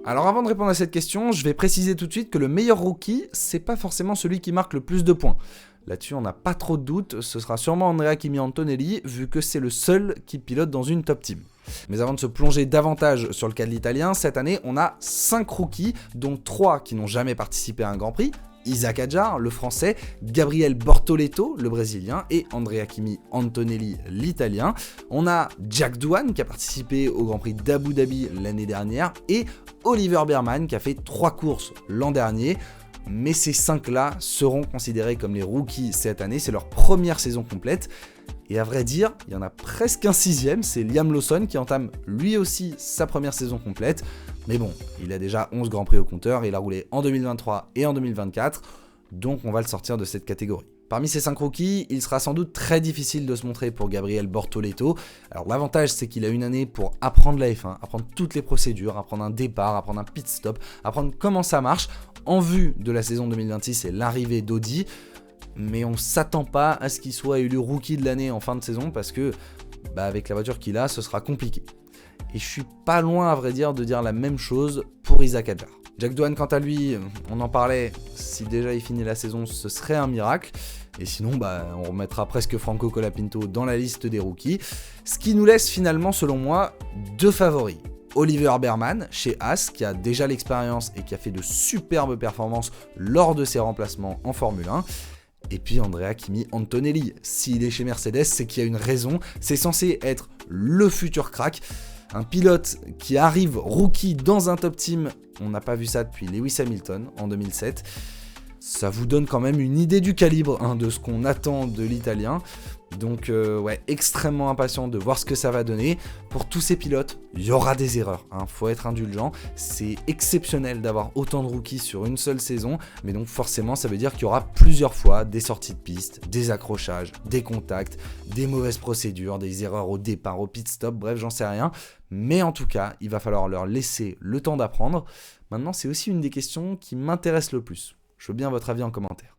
Alors avant de répondre à cette question, je vais préciser tout de suite que le meilleur rookie, c'est pas forcément celui qui marque le plus de points. Là-dessus, on n'a pas trop de doute, ce sera sûrement Andrea Kimi Antonelli, vu que c'est le seul qui pilote dans une top team. Mais avant de se plonger davantage sur le cas de l'Italien, cette année, on a 5 rookies, dont 3 qui n'ont jamais participé à un Grand Prix, Isaac Hadjar, le français, Gabriel Bortoleto, le brésilien, et Andrea Kimi Antonelli, l'italien. On a Jack Doohan qui a participé au Grand Prix d'Abu Dhabi l'année dernière, et Oliver Bearman qui a fait 3 courses l'an dernier. Mais ces 5-là seront considérés comme les rookies cette année, c'est leur première saison complète. Et à vrai dire, il y en a presque un 6e, c'est Liam Lawson qui entame lui aussi sa première saison complète. Mais bon, il a déjà 11 Grands Prix au compteur, il a roulé en 2023 et en 2024, donc on va le sortir de cette catégorie. Parmi ces 5 rookies, il sera sans doute très difficile de se montrer pour Gabriel Bortoleto. Alors l'avantage, c'est qu'il a une année pour apprendre la F1, apprendre toutes les procédures, apprendre un départ, apprendre un pit stop, apprendre comment ça marche, en vue de la saison 2026 et l'arrivée d'Audi. Mais on s'attend pas à ce qu'il soit élu rookie de l'année en fin de saison parce que avec la voiture qu'il a, ce sera compliqué. Et je suis pas loin à vrai dire de dire la même chose pour Isaac Hadjar. Jack Doohan quant à lui, on en parlait, si déjà il finit la saison, ce serait un miracle. Et sinon, on remettra presque Franco Colapinto dans la liste des rookies. Ce qui nous laisse finalement, selon moi, 2 favoris. Oliver Bearman chez Haas, qui a déjà l'expérience et qui a fait de superbes performances lors de ses remplacements en Formule 1. Et puis Andrea Kimi Antonelli, s'il est chez Mercedes, c'est qu'il y a une raison, c'est censé être le futur crack. Un pilote qui arrive rookie dans un top team, on n'a pas vu ça depuis Lewis Hamilton en 2007. Ça vous donne quand même une idée du calibre de ce qu'on attend de l'italien. Donc extrêmement impatient de voir ce que ça va donner. Pour tous ces pilotes, il y aura des erreurs, faut être indulgent. C'est exceptionnel d'avoir autant de rookies sur une seule saison, mais donc forcément ça veut dire qu'il y aura plusieurs fois des sorties de piste, des accrochages, des contacts, des mauvaises procédures, des erreurs au départ, au pit stop, bref j'en sais rien. Mais en tout cas, il va falloir leur laisser le temps d'apprendre. Maintenant, c'est aussi une des questions qui m'intéresse le plus. Je veux bien votre avis en commentaire.